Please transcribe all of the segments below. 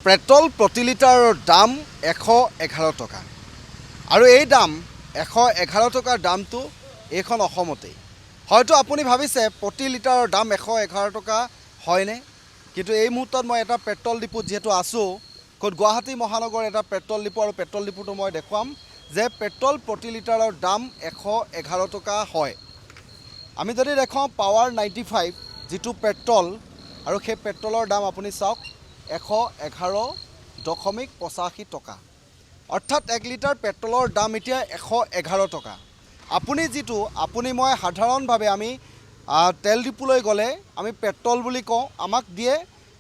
Petrol প্ৰতি লিটাৰৰ দাম 111 টকা আৰু এই দাম 111 টকাৰ দামটো এইখন অসমতেই। হয়তো আপুনি ভাবিছে প্ৰতি লিটাৰৰ দাম 111 টকা হয়নে, কিন্তু এই মুহূৰ্তত মই এটা পেট্ৰল ডিপুত যিহেতু আছোঁ, ক'ত গুৱাহাটী মহানগৰ এটা পেট্ৰল ডিপু, আৰু পেট্ৰল ডিপুটো মই দেখুৱাম যে পেট্ৰল প্ৰতি লিটাৰৰ দাম 111 টকা হয়। আমি যদি দেখুৱাওঁ পাৱাৰ 95 যিটো পেট্ৰল, আৰু সেই পেট্ৰলৰ দাম আপুনি চাওক 111.85 টকা, অৰ্থাৎ 1 লিটাৰ পেট্ৰলৰ দাম এতিয়া 111 টকা। আপুনি মই সাধাৰণভাৱে আমি তেল ডিপুলৈ গ'লে আমি পেট্ৰল বুলি কওঁ, আমাক দিয়ে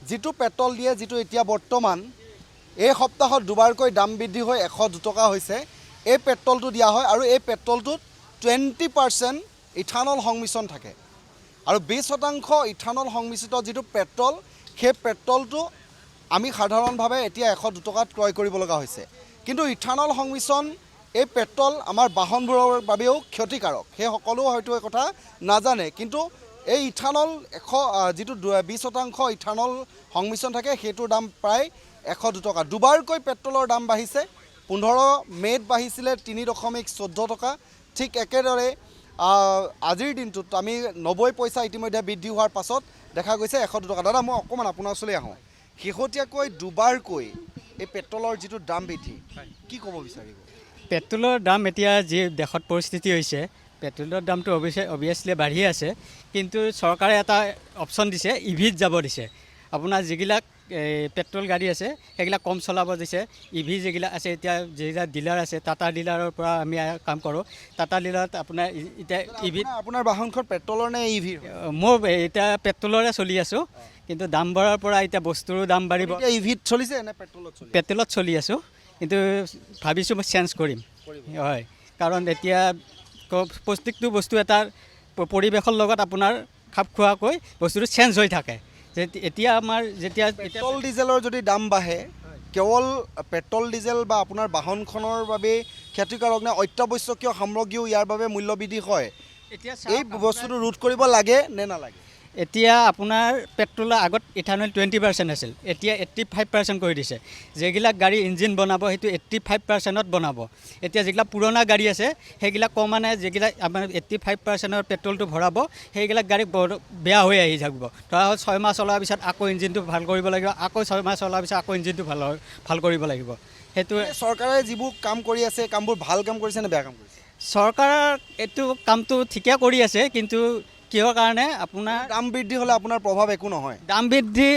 যিটো পেট্ৰল দিয়ে, যিটো এতিয়া বৰ্তমান এই সপ্তাহত দুবাৰকৈ দাম বৃদ্ধি হৈ 102 টকা হৈছে, এই পেট্ৰলটো দিয়া হয়। আৰু এই পেট্ৰলটোত 20% ইথানল সংমিশ্ৰণ থাকে, আৰু 20% ইথানল সংমিশ্ৰিত যিটো পেট্ৰল, সেই পেট্ৰলটো আমি সাধাৰণভাৱে এতিয়া 102 টকাত ক্ৰয় কৰিব লগা হৈছে। কিন্তু ইথানল সংমিশ্ৰণ এই পেট্ৰল আমাৰ বাহনবোৰৰ বাবেও ক্ষতিকাৰক, সেই সকলো হয়তো এই কথা নাজানে। কিন্তু এই ইথানল যিটো 20% ইথানল সংমিশ্ৰণ থাকে, সেইটোৰ দাম প্ৰায় 102 টকা। দুবাৰকৈ পেট্ৰলৰ দাম বাঢ়িছে। 15 মে'ত বাঢ়িছিলে 3.14 টকা। ঠিক একেদৰে আজিৰ দিনটোত আমি 90 পইচা ইতিমধ্যে বৃদ্ধি হোৱাৰ পাছত দেখা গৈছে 102 টকা। দাদা, মই অকণমান আপোনাৰ ওচৰলৈ আহোঁ। শেহতীয়াকৈ দুবাৰকৈ এই পেট্ৰলৰ যিটো দাম বৃদ্ধি, কি ক'ব বিচাৰিব? পেট্ৰলৰ দাম এতিয়া যি দেশত পৰিস্থিতি হৈছে, পেট্ৰলৰ দামটো অভিয়াছলি বাঢ়ি আছে, কিন্তু চৰকাৰে এটা অপশ্যন দিছে, ইভিত যাব দিছে। আপোনাৰ যিবিলাক পেট্ৰল গাড়ী আছে সেইবিলাক কম চলাব দিছে। ইভি যিবিলাক আছে, এতিয়া যিবিলাক ডিলাৰ আছে, টাটা ডিলাৰৰ পৰা আমি কাম কৰোঁ। টাটা ডিলাৰত আপোনাৰ এতিয়া ইভিত আপোনাৰ বাহনখন পেট্ৰলৰ নে ইভি? মোৰ এতিয়া পেট্ৰলৰে চলি আছোঁ, কিন্তু দাম বঢ়াৰ পৰা এতিয়া বস্তুৰো দাম বাঢ়িব। ইভিত চলিছে নে পেট্ৰলত চলিছে? পেট্ৰলত চলি আছোঁ, কিন্তু ভাবিছোঁ মই চেঞ্জ কৰিম। হয়, কাৰণ এতিয়া প্ৰত্যেকটো বস্তু এটাৰ পৰিৱেশৰ লগত আপোনাৰ খাপ খোৱাকৈ বস্তুটো চেঞ্জ হৈ থাকে। এতিয়া আমাৰ যেতিয়া পেট্ৰল ডিজেলৰ যদি দাম বাঢ়ে, কেৱল পেট্ৰল ডিজেল বা আপোনাৰ বাহনখনৰ বাবে ক্ষতিকাৰক নে অত্যাৱশ্যকীয় সামগ্ৰীও ইয়াৰ বাবে মূল্য বৃদ্ধি হয়? এতিয়া এই বস্তুটো ৰোধ কৰিব লাগে নে নালাগে? এতিয়া আপোনাৰ পেট্ৰলৰ আগত ইথানল 20% আছিল, এতিয়া 85% কৰি দিছে। যিবিলাক গাড়ী ইঞ্জিন বনাব সেইটো 85%ত বনাব। এতিয়া যিবিলাক পুৰণা গাড়ী আছে সেইবিলাক কমানে যিবিলাক আপোনাৰ 85%ৰ পেট্ৰলটো ভৰাব, সেইবিলাক গাড়ী বেয়া হৈ আহি থাকিব। ধৰা হ'ল 6 মাহ চলোৱাৰ পিছত আকৌ ইঞ্জিনটো ভাল কৰিব লাগিব, আকৌ 6 মাহ চলোৱাৰ পিছত আকৌ ইঞ্জিনটো ভাল কৰিব লাগিব। সেইটোৱে চৰকাৰে যিবোৰ কাম কৰি আছে, কামবোৰ ভাল কাম কৰিছে নে বেয়া কাম কৰিছে? চৰকাৰৰ এইটো কামটো ঠিকে কৰি আছে, কিন্তু কিহৰ কাৰণে আপোনাৰ দাম বৃদ্ধি হ'লে আপোনাৰ প্ৰভাৱ একো নহয়? দাম বৃদ্ধি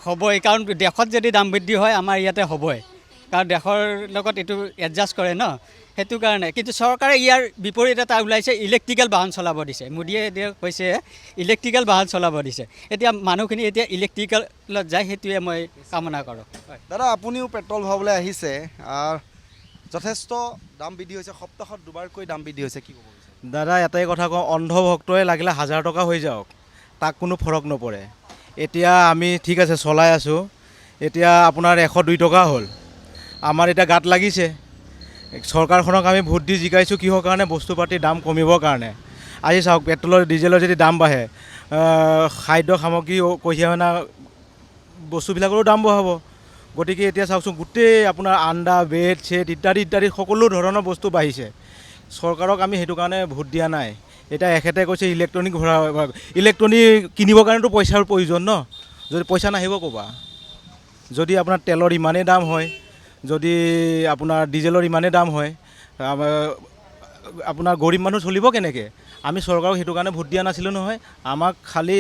হ'বই, কাৰণ দেশত যদি দাম বৃদ্ধি হয় আমাৰ ইয়াতে হ'বই, কাৰণ দেশৰ লগত এইটো এডজাষ্ট কৰে ন, সেইটো কাৰণে। কিন্তু চৰকাৰে ইয়াৰ বিপৰীত এটা ওলাইছে, ইলেক্ট্ৰিকেল বাহন চলাব দিছে। মোদীয়ে এতিয়া কৈছে ইলেক্ট্ৰিকেল বাহন চলাব দিছে। এতিয়া মানুহখিনি এতিয়া ইলেক্ট্ৰিকেলত যায়, সেইটোৱে মই কামনা কৰোঁ। দাদা, আপুনিও পেট্ৰল ভৰাবলৈ আহিছে, যথেষ্ট দাম বৃদ্ধি হৈছে, সপ্তাহত দুবাৰকৈ দাম বৃদ্ধি হৈছে, কি ক'ব বিচাৰে? দাদা, এটাই কথা কওঁ, অন্ধভক্তই লাগিলে 1000 টকা হৈ যাওক, তাক কোনো ফৰক নপৰে। এতিয়া আমি ঠিক আছে চলাই আছোঁ, এতিয়া আপোনাৰ 102 টকা হ'ল। আমাৰ এতিয়া গাত লাগিছে, চৰকাৰখনক আমি ভোট দি জিকাইছোঁ কিহৰ কাৰণে? বস্তু পাতিৰ দাম কমিবৰ কাৰণে। আজি চাওক, পেট্ৰলৰ ডিজেলৰ যদি দাম বাঢ়ে, খাদ্য সামগ্ৰী কঢ়িয়াই অনা বস্তুবিলাকৰো দাম বঢ়াব। গতিকে এতিয়া চাওকচোন, গোটেই আপোনাৰ আণ্ডা, ব্ৰেড, চেড ইত্যাদি ইত্যাদি সকলো ধৰণৰ বস্তু বাঢ়িছে। চৰকাৰক আমি সেইটো কাৰণে ভোট দিয়া নাই। এতিয়া এখেতে কৈছে ইলেক্ট্ৰনিক ইলেক্ট্ৰনিক কিনিবৰ কাৰণেতো পইচাৰ প্ৰয়োজন ন, যদি পইচা নাহিব ক'বা? যদি আপোনাৰ তেলৰ ইমানেই দাম হয়, যদি আপোনাৰ ডিজেলৰ ইমানেই দাম হয়, আপোনাৰ গৰীব মানুহ চলিব কেনেকৈ? আমি চৰকাৰক সেইটো কাৰণে ভোট দিয়া নাছিলোঁ নহয়। আমাক খালি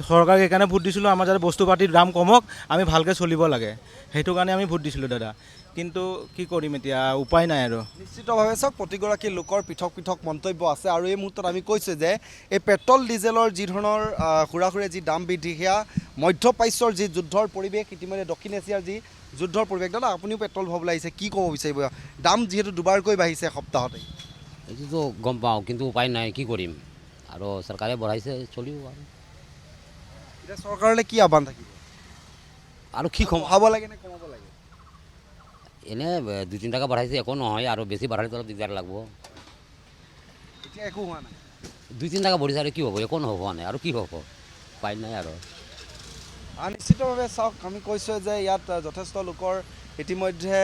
চৰকাৰক সেইকাৰণে ভোট দিছিলোঁ, আমাৰ যাতে বস্তু পাতিৰ দাম কমক, আমি ভালকৈ চলিব লাগে, সেইটো কাৰণে আমি ভোট দিছিলোঁ দাদা। কিন্তু কি কৰিম এতিয়া, উপায় নাই আৰু। নিশ্চিতভাৱে চাওক, প্ৰতিগৰাকী লোকৰ পৃথক পৃথক মন্তব্য আছে, আৰু এই মুহূৰ্তত আমি কৈছোঁ যে এই পেট্ৰল ডিজেলৰ যি ধৰণৰ সুৰাসুৰে যি দাম বৃদ্ধি, সেয়া মধ্যপ্ৰাচ্যৰ যি যুদ্ধৰ পৰিৱেশ, ইতিমধ্যে দক্ষিণ এছিয়াৰ যি যুদ্ধৰ পৰিৱেশ। দাদা, আপুনিও পেট্ৰল ভৰাবলৈ আহিছে, কি ক'ব বিচাৰিব? দাম যিহেতু দুবাৰকৈ বাঢ়িছে সপ্তাহতে। এইটোতো গম পাওঁ, কিন্তু উপায় নাই, কি কৰিম আৰু। চৰকাৰে বঢ়াইছে, চলিব আৰু। এতিয়া চৰকাৰলৈ কি আহ্বান থাকিব? আৰু কি কম, বঢ়াব লাগে নে কমাব লাগে? এনে 2-3 টকা বঢ়াইছে, একো নহয়, আৰু বেছি বঢ়ালে অলপ দিগদাৰ লাগব। এতিয়া একো হোৱা নাই। 2-3 টকা বঢ়িছে আৰু কি হ'ব? একো নহ'ব, হোৱা নাই আৰু কি হ'ব, উপায় নাই আৰু। নিশ্চিতভাৱে চাওক আমি কৈছোঁ যে ইয়াত যথেষ্ট লোকৰ ইতিমধ্যে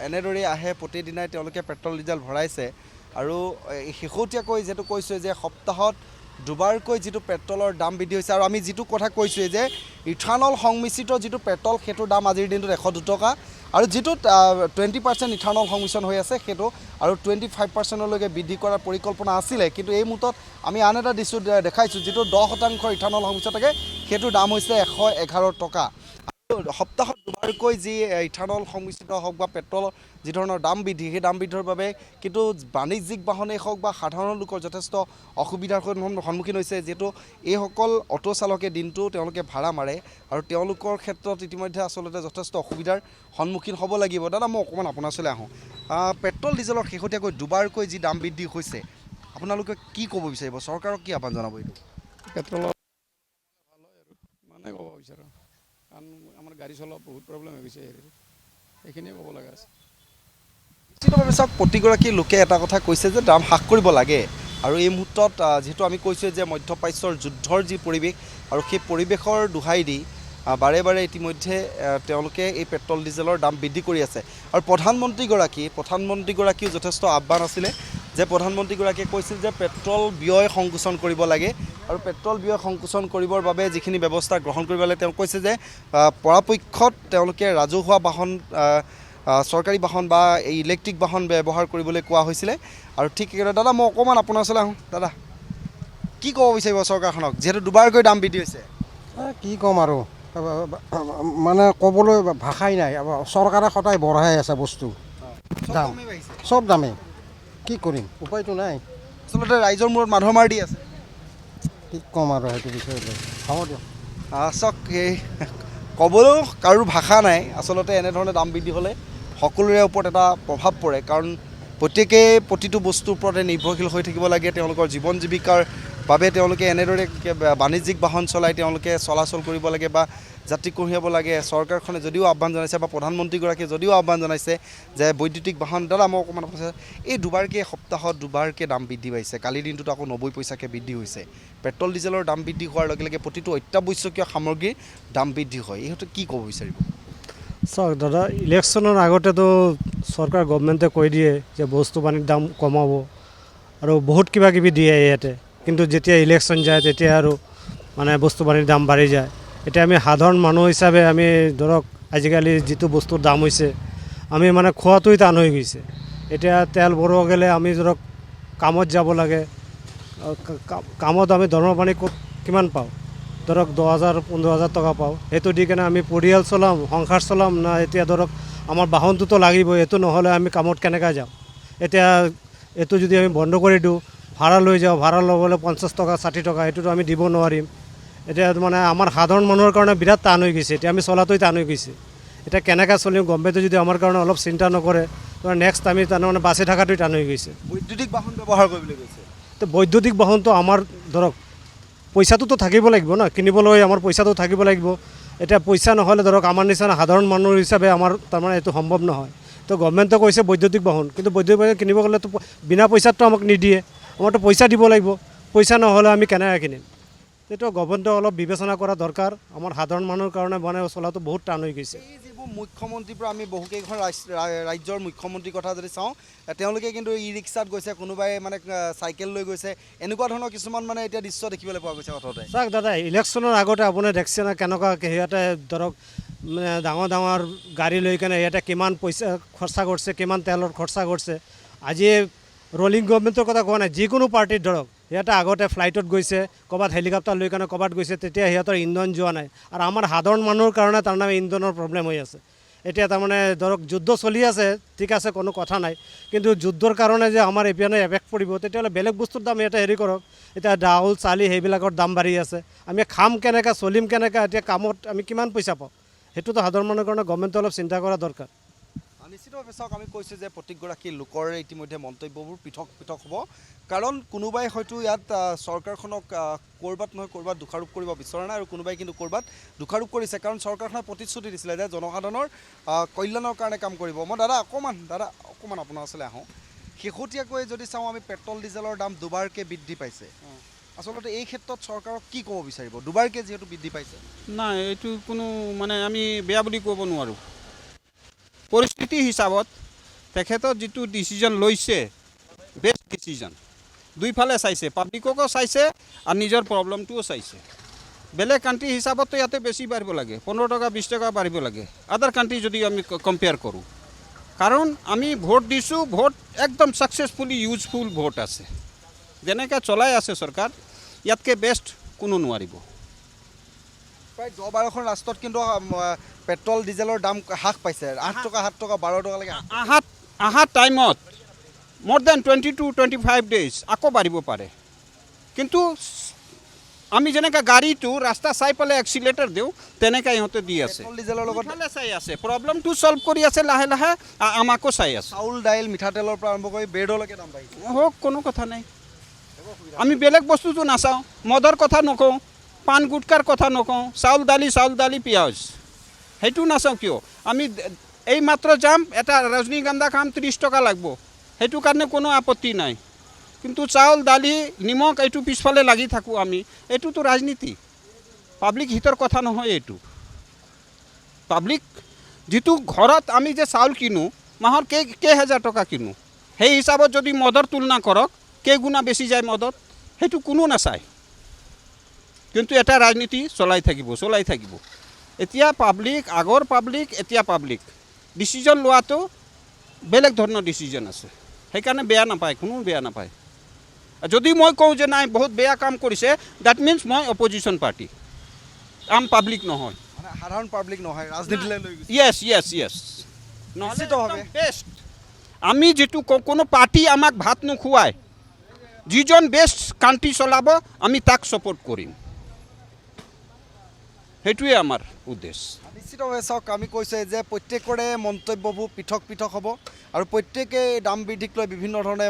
এনেদৰেই আহে প্ৰতিদিনাই তেওঁলোকে পেট্ৰল ডিজেল ভৰাইছে আৰু শেহতীয়াকৈ যিহেতু কৈছোঁ যে সপ্তাহত দুবাৰকৈ যিটো পেট্ৰলৰ দাম বৃদ্ধি হৈছে আৰু আমি যিটো কথা কৈছোঁৱেই যে ইথানল সংমিশ্ৰিত যিটো পেট্ৰল সেইটোৰ দাম আজিৰ দিনটোত 102 টকা আৰু যিটোত 20% ইথানল সংমিশ্ৰণ হৈ আছে সেইটো আৰু 25%লৈকে বৃদ্ধি কৰাৰ পৰিকল্পনা আছিলে কিন্তু এই মুহূৰ্তত আমি আন এটা দৃশ্য দেখাইছোঁ যিটো 10% ইথানল সংমিশ্ৰণ থাকে সেইটোৰ দাম হৈছে 111 টকা সপ্তাহত দুবাৰকৈ যি ইথানল সংমিশ্ৰিত হওক বা পেট্ৰল যি ধৰণৰ দাম বৃদ্ধি সেই দাম বৃদ্ধিৰ বাবে কিন্তু বাণিজ্যিক বাহনেই হওক বা সাধাৰণ লোকৰ যথেষ্ট অসুবিধাৰ সন্মুখীন হৈছে যিহেতু এইসকল অটো চালকে দিনটো তেওঁলোকে ভাড়া মাৰে আৰু তেওঁলোকৰ ক্ষেত্ৰত ইতিমধ্যে আচলতে যথেষ্ট অসুবিধাৰ সন্মুখীন হ'ব লাগিব দাদা মই অকণমান আপোনাৰ ওচৰলৈ আহোঁ পেট্ৰল ডিজেলৰ শেহতীয়াকৈ দুবাৰকৈ যি দাম বৃদ্ধি হৈছে আপোনালোকে কি ক'ব বিচাৰিব চৰকাৰক কি আহ্বান জনাব এইটো পেট্ৰলৰ ভাল হয় আৰু মানে ক'ব বিচাৰোঁ কাৰণ আমাৰ গাড়ী চলোৱা বহুত প্ৰব্লেম হৈ গৈছে হেৰি সেইখিনিয়ে ক'ব লগা আছে নিশ্চিতভাৱে চাওক প্ৰতিগৰাকী লোকে এটা কথা কৈছে যে দাম হ্ৰাস কৰিব লাগে আৰু এই মুহূৰ্তত যিহেতু আমি কৈছোঁ যে মধ্যপ্ৰাচ্যৰ যুদ্ধৰ যি পৰিৱেশ আৰু সেই পৰিৱেশৰ দোহাই দি বাৰে বাৰে ইতিমধ্যে তেওঁলোকে এই পেট্ৰল ডিজেলৰ দাম বৃদ্ধি কৰি আছে আৰু প্ৰধানমন্ত্ৰীগৰাকীও যথেষ্ট আহ্বান আছিলে যে প্ৰধানমন্ত্ৰীগৰাকীয়ে কৈছিল যে পেট্ৰল ব্যয় সংকোচন কৰিব লাগে আৰু পেট্ৰল ব্যয় সংকোচন কৰিবৰ বাবে যিখিনি ব্যৱস্থা গ্ৰহণ কৰিব লাগে তেওঁ কৈছে যে পৰাপক্ষত তেওঁলোকে ৰাজহুৱা বাহন চৰকাৰী বাহন বা এই ইলেক্ট্ৰিক বাহন ব্যৱহাৰ কৰিবলৈ কোৱা হৈছিলে আৰু ঠিক একেদৰে দাদা মই অকণমান আপোনাৰ ওচৰলৈ আহোঁ দাদা কি ক'ব বিচাৰিব চৰকাৰখনক যিহেতু দুবাৰকৈ দাম বৃদ্ধি হৈছে কি ক'ম আৰু মানে ক'বলৈ ভাষাই নাই চৰকাৰে সদায় বঢ়াই আছে বস্তু দাম চব দামে কি কৰিম উপায়টো নাই আচলতে ৰাইজৰ মূৰত মাধৰ মাৰ দি আছে কি ক'ম আৰু সেইটো বিষয়ে হ'ব দিয়ক চাওক এই ক'বলৈও কাৰো ভাষা নাই আচলতে এনেধৰণে দাম বৃদ্ধি হ'লে সকলোৰে ওপৰত এটা প্ৰভাৱ পৰে কাৰণ প্ৰত্যেকেই প্ৰতিটো বস্তুৰ ওপৰতে নিৰ্ভৰশীল হৈ থাকিব লাগে তেওঁলোকৰ জীৱন জীৱিকাৰ বাবে তেওঁলোকে এনেদৰে বাণিজ্যিক বাহন চলাই তেওঁলোকে চলাচল কৰিব লাগে বা যাত্ৰী কঢ়িয়াব লাগে চৰকাৰখনে যদিও আহ্বান জনাইছে বা প্ৰধানমন্ত্ৰীগৰাকীয়ে যদিও আহ্বান জনাইছে যে বৈদ্যুতিক বাহন দাদা মই অকণমান এই দুবাৰকৈ সপ্তাহত দুবাৰকৈ দাম বৃদ্ধি পাইছে কালিৰ দিনটোত আকৌ 90 পইচাকৈ বৃদ্ধি হৈছে পেট্ৰল ডিজেলৰ দাম বৃদ্ধি হোৱাৰ লগে লগে প্ৰতিটো অত্যাৱশ্যকীয় সামগ্ৰীৰ দাম বৃদ্ধি হয় এইটো কি ক'ব বিচাৰিব চাওক দাদা ইলেকশ্যনৰ আগতেতো চৰকাৰ গভমেণ্টে কৈ দিয়ে যে বস্তু পানীৰ দাম কমাব আৰু বহুত কিবা কিবি দিয়ে ইয়াতে কিন্তু যেতিয়া ইলেকশ্যন যায় তেতিয়া আৰু মানে বস্তু পানীৰ দাম বাঢ়ি যায় এতিয়া আমি সাধাৰণ মানুহ হিচাপে আমি ধৰক আজিকালি যিটো বস্তুৰ দাম হৈছে আমি মানে খোৱাটোই টান হৈ গৈছে এতিয়া তেল ভৰাব গ'লে আমি ধৰক কামত যাব লাগে কামত আমি দৰমহা পানী ক'ত কিমান পাওঁ ধৰক 10,000 15,000 টকা পাওঁ সেইটো দি কেনে আমি পৰিয়াল চলাম সংসাৰ চলাম না এতিয়া ধৰক আমাৰ বাহনটোতো লাগিবই এইটো নহ'লে আমি কামত কেনেকৈ যাম এতিয়া এইটো যদি আমি বন্ধ কৰি দিওঁ ভাড়া লৈ যাওঁ ভাড়া ল'বলৈ 50 টকা 60 টকা এইটোতো আমি দিব নোৱাৰিম এতিয়া মানে আমাৰ সাধাৰণ মানুহৰ কাৰণে বিৰাট টান হৈ গৈছে এতিয়া আমি চলাটোই টান হৈ গৈছে এতিয়া কেনেকৈ চলিম গভমেণ্টে যদি আমাৰ কাৰণে অলপ চিন্তা নকৰে নেক্সট আমি তাৰমানে বাচি থকাটোই টান হৈ গৈছে বৈদ্যুতিক বাহন ব্যৱহাৰ কৰিবলৈ কৈছে তো বৈদ্যুতিক বাহনটো আমাৰ ধৰক পইচাটোতো থাকিব লাগিব ন কিনিবলৈ আমাৰ পইচাটো থাকিব লাগিব এতিয়া পইচা নহ'লে ধৰক আমাৰ নিচিনা সাধাৰণ মানুহ হিচাপে আমাৰ তাৰমানে এইটো সম্ভৱ নহয় তো গভমেণ্টে কৈছে বৈদ্যুতিক বাহন কিন্তু বৈদ্যুতিক বাহন কিনিব গ'লেতো বিনা পইচাততো আমাক নিদিয়ে আমাৰতো পইচা দিব লাগিব পইচা নহ'লে আমি কেনেকৈ কিনিম এইটো গভমেণ্টে অলপ বিবেচনা কৰা দৰকাৰ আমাৰ সাধাৰণ মানুহৰ কাৰণে বনাই চলাটো বহুত টান হৈ গৈছে এই যিবোৰ মুখ্যমন্ত্ৰীৰ পৰা আমি বহুকেইখন ৰাজ্যৰ মুখ্যমন্ত্ৰীৰ কথা যদি চাওঁ তেওঁলোকে কিন্তু ই ৰিক্সাত গৈছে কোনোবাই মানে চাইকেল লৈ গৈছে এনেকুৱা ধৰণৰ কিছুমান মানে এতিয়া দৃশ্য দেখিবলৈ পোৱা গৈছে অথতে চাওক দাদা ইলেকশ্যনৰ আগতে আপুনি দেখিছে না কেনেকুৱা সিহঁতে ধৰক মানে ডাঙৰ ডাঙৰ গাড়ী লৈ কেনে সিহঁতে কিমান পইচা খৰচা কৰিছে কিমান তেলৰ খৰচা কৰিছে আজি ৰলিং গভমেণ্টৰ কথা কোৱা নাই যিকোনো পাৰ্টিত ধৰক সিহঁতে আগতে ফ্লাইটত গৈছে ক'ৰবাত হেলিকপ্টাৰ লৈ কেনে ক'ৰবাত গৈছে তেতিয়া সিহঁতৰ ইন্ধন যোৱা নাই আৰু আমাৰ সাধাৰণ মানুহৰ কাৰণে তাৰমানে ইন্ধনৰ প্ৰব্লেম হৈ আছে এতিয়া তাৰমানে ধৰক যুদ্ধ চলি আছে ঠিক আছে কোনো কথা নাই কিন্তু যুদ্ধৰ কাৰণে যে আমাৰ এপিনে এফেক্ট পৰিব তেতিয়াহ'লে বেলেগ বস্তুৰ দাম ইয়াতে হেৰি কৰক এতিয়া ডাউল চালি সেইবিলাকৰ দাম বাঢ়ি আছে আমি খাম কেনেকৈ চলিম কেনেকৈ এতিয়া কামত আমি কিমান পইচা পাওঁ সেইটোতো সাধাৰণ মানুহৰ কাৰণে গভমেণ্টে অলপ চিন্তা কৰা দৰকাৰ নিশ্চিতভাৱে চাওক আমি কৈছোঁ যে প্ৰতিগৰাকী লোকৰ ইতিমধ্যে মন্তব্যবোৰ পৃথক পৃথক হ'ব কাৰণ কোনোবাই হয়তো ইয়াত চৰকাৰখনক ক'ৰবাত নহয় ক'ৰবাত দোষাৰোপ কৰিব বিচৰা নাই আৰু কোনোবাই কিন্তু ক'ৰবাত দোষাৰোপ কৰিছে কাৰণ চৰকাৰখনে প্ৰতিশ্ৰুতি দিছিলে যে জনসাধাৰণৰ কল্যাণৰ কাৰণে কাম কৰিব মই দাদা অকণমান আপোনাৰ ওচৰলৈ আহোঁ শেহতীয়াকৈ যদি চাওঁ আমি পেট্ৰল ডিজেলৰ দাম দুবাৰকৈ বৃদ্ধি পাইছে আচলতে এই ক্ষেত্ৰত চৰকাৰক কি ক'ব বিচাৰিব দুবাৰকৈ যিহেতু বৃদ্ধি পাইছে নাই এইটো কোনো মানে আমি বেয়া বুলি ক'ব নোৱাৰোঁ পৰিস্থিতি হিচাপত তেখেতৰ যিটো ডিচিজন লৈছে বেষ্ট ডিচিজন দুইফালে চাইছে পাব্লিককো চাইছে আৰু নিজৰ প্ৰব্লেমটোও চাইছে বেলেগ কাণ্ট্ৰি হিচাপততো ইয়াতে বেছি বাঢ়িব লাগে 15 টকা 20 টকা বাঢ়িব লাগে আদাৰ কাণ্ট্ৰি যদি আমি কম্পেয়াৰ কৰোঁ কাৰণ আমি ভোট দিছোঁ ভোট একদম ছাকচেছফুলি ইউজফুল ভোট আছে যেনেকৈ চলাই আছে চৰকাৰ ইয়াতকৈ বেষ্ট কোনো নোৱাৰিব প্ৰায় 10-12খন ৰাষ্ট্ৰত কিন্তু পেট্ৰল ডিজেলৰ দাম হ্ৰাস পাইছে 8 টকা 7 টকা 12 টকালৈকে আহা টাইমত মোৰ দেন 20-25 ডেইজ আকৌ বাঢ়িব পাৰে কিন্তু আমি যেনেকৈ গাড়ীটো ৰাস্তা চাই পেলাই এক্সিলেটাৰ দিওঁ তেনেকৈ ইহঁতে দি আছে পেট্ৰল ডিজেলৰ লগত দুইফালে চাই আছে প্ৰব্লেমটো ছল্ভ কৰি আছে লাহে লাহে আমাকো চাই আছে চাউল দাইল মিঠাতেলৰ পৰা আৰম্ভ কৰি ব্ৰেডলৈকে দাম বাঢ়িছে হোক কোনো কথা নাই আমি বেলেগ বস্তুটো নাচাওঁ মদৰ কথা নকওঁ পাণ গুটকাৰ কথা নকওঁ চাউল দালি পিঁয়াজ সেইটো নাচাওঁ কিয় আমি এই মাত্ৰ যাম এটা ৰজনীগন্ধা খাম 30 টকা লাগিব সেইটো কাৰণে কোনো আপত্তি নাই কিন্তু চাউল দালি নিমখ এইটো পিছফালে লাগি থাকোঁ আমি এইটোতো ৰাজনীতি পাব্লিক হিতৰ কথা নহয় এইটো পাব্লিক যিটো ঘৰত আমি যে চাউল কিনো মাহৰ কেইহাজাৰ টকা কিনো সেই হিচাপত যদি মদৰ তুলনা কৰক কেইগুণা বেছি যায় মদত সেইটো কোনো নাচায় কিন্তু এটা ৰাজনীতি চলাই থাকিব এতিয়া পাব্লিক আগৰ পাব্লিক এতিয়া পাব্লিক ডিচিজন লোৱাটো বেলেগ ধৰণৰ ডিচিজন আছে সেইকাৰণে বেয়া নাপায় কোনো বেয়া নাপায় যদি মই কওঁ যে নাই বহুত বেয়া কাম কৰিছে দ্যাট মিনছ মই অপজিশ্যন পাৰ্টি আম পাব্লিক নহয় মানে সাধাৰণ পাব্লিক নহয় ৰাজনীতিলৈ লৈ গৈছে য়েছ নিশ্চিতভাৱে। বেষ্ট আমি যিটো কোনো পাৰ্টি আমাক ভাত নোখোৱায় যিজন বেষ্ট কাণ্ট্ৰি চলাব আমি তাক ছাপোৰ্ট কৰিম সেইটোৱে আমাৰ উদ্দেশ্য নিশ্চিতভাৱে চাওক আমি কৈছোঁ যে প্ৰত্যেকৰে মন্তব্যবোৰ পৃথক পৃথক হ'ব আৰু প্ৰত্যেকে দাম বৃদ্ধিক লৈ বিভিন্ন ধৰণে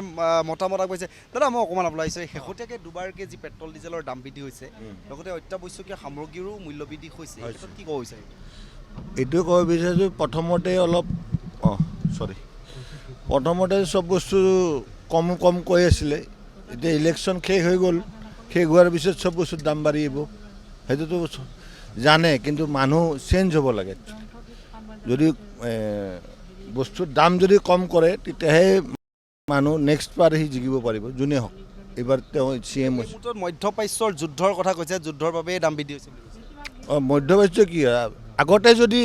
মতামত আগবাঢ়িছে দাদা মই অকণমান আপোনাক আহিছোঁ শেহতীয়াকৈ দুবাৰকৈ যি পেট্ৰল ডিজেলৰ দাম বৃদ্ধি হৈছে লগতে অত্যাৱশ্যকীয় সামগ্ৰীৰো মূল্য বৃদ্ধি হৈছে এই ক্ষেত্ৰত কি ক'ব বিচাৰিব এইটোৱে ক'ব বিচাৰিছোঁ প্ৰথমতে অলপ প্ৰথমতে চব বস্তু কম কৈ আছিলে এতিয়া ইলেকশ্যন শেষ হৈ গ'ল শেষ হোৱাৰ পিছত চব বস্তুৰ দাম বাঢ়িব সেইটোতো জানে কিন্তু মানুহ চেঞ্জ হ'ব লাগে যদি বস্তুৰ দাম যদি কম কৰে তেতিয়াহে মানুহ নেক্সট বাৰ সি জিকিব পাৰিব যোনে হওক এইবাৰ তেওঁ CM হৈছে মধ্যপ্ৰাচ্যৰ যুদ্ধৰ কথা কৈছে যুদ্ধৰ বাবে দাম বৃদ্ধি হৈছে বুলি কৈছে মধ্যপ্ৰাচ্য কি আগতে যদি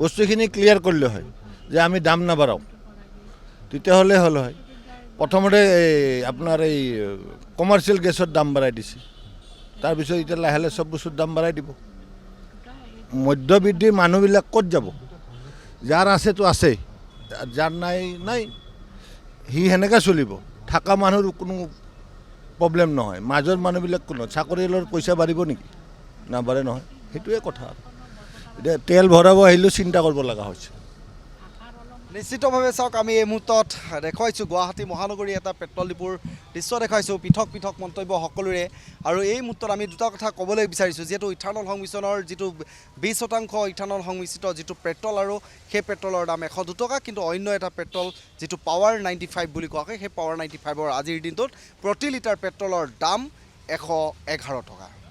বস্তুখিনি ক্লিয়াৰ কৰিলে হয় যে আমি দাম নাবাঢ়াওঁ তেতিয়াহ'লে হ'ল হয় প্ৰথমতে আপোনাৰ এই কমাৰ্চিয়েল গেছৰ দাম বাঢ়াই দিছে তাৰপিছত এতিয়া লাহে লাহে চব বস্তুৰ দাম বাঢ়াই দিব মধ্যবৃত্তিৰ মানুহবিলাক ক'ত যাব যাৰ আছেতো আছেই যাৰ নাই সি সেনেকৈ চলিব থকা মানুহৰ কোনো প্ৰব্লেম নহয় মাজৰ মানুহবিলাক কোনো চাকৰিয়ালৰ পইচা বাঢ়িব নেকি নাবাঢ়ে নহয় সেইটোৱে কথা এতিয়া তেল ভৰাব আহিলেও চিন্তা কৰিব লগা হৈছে নিশ্চিতভাৱে চাওক আমি এই মুহূৰ্তত দেখুৱাইছোঁ গুৱাহাটী মহানগৰী এটা পেট্ৰল ডিপুৰ দৃশ্য দেখুৱাইছোঁ পৃথক পৃথক মন্তব্য সকলোৰে আৰু এই মুহূৰ্তত আমি দুটা কথা ক'বলৈ বিচাৰিছোঁ যিহেতু ইথানল সংমিশ্ৰণৰ যিটো 20% ইথানল সংমিশ্ৰিত যিটো পেট্ৰল আৰু সেই পেট্ৰলৰ দাম 102 টকা কিন্তু অন্য এটা পেট্ৰল যিটো পাৱাৰ 95 বুলি কোৱা হয় সেই পাৱাৰ 95ৰ আজিৰ দিনটোত প্ৰতি লিটাৰ পেট্ৰলৰ দাম 111 টকা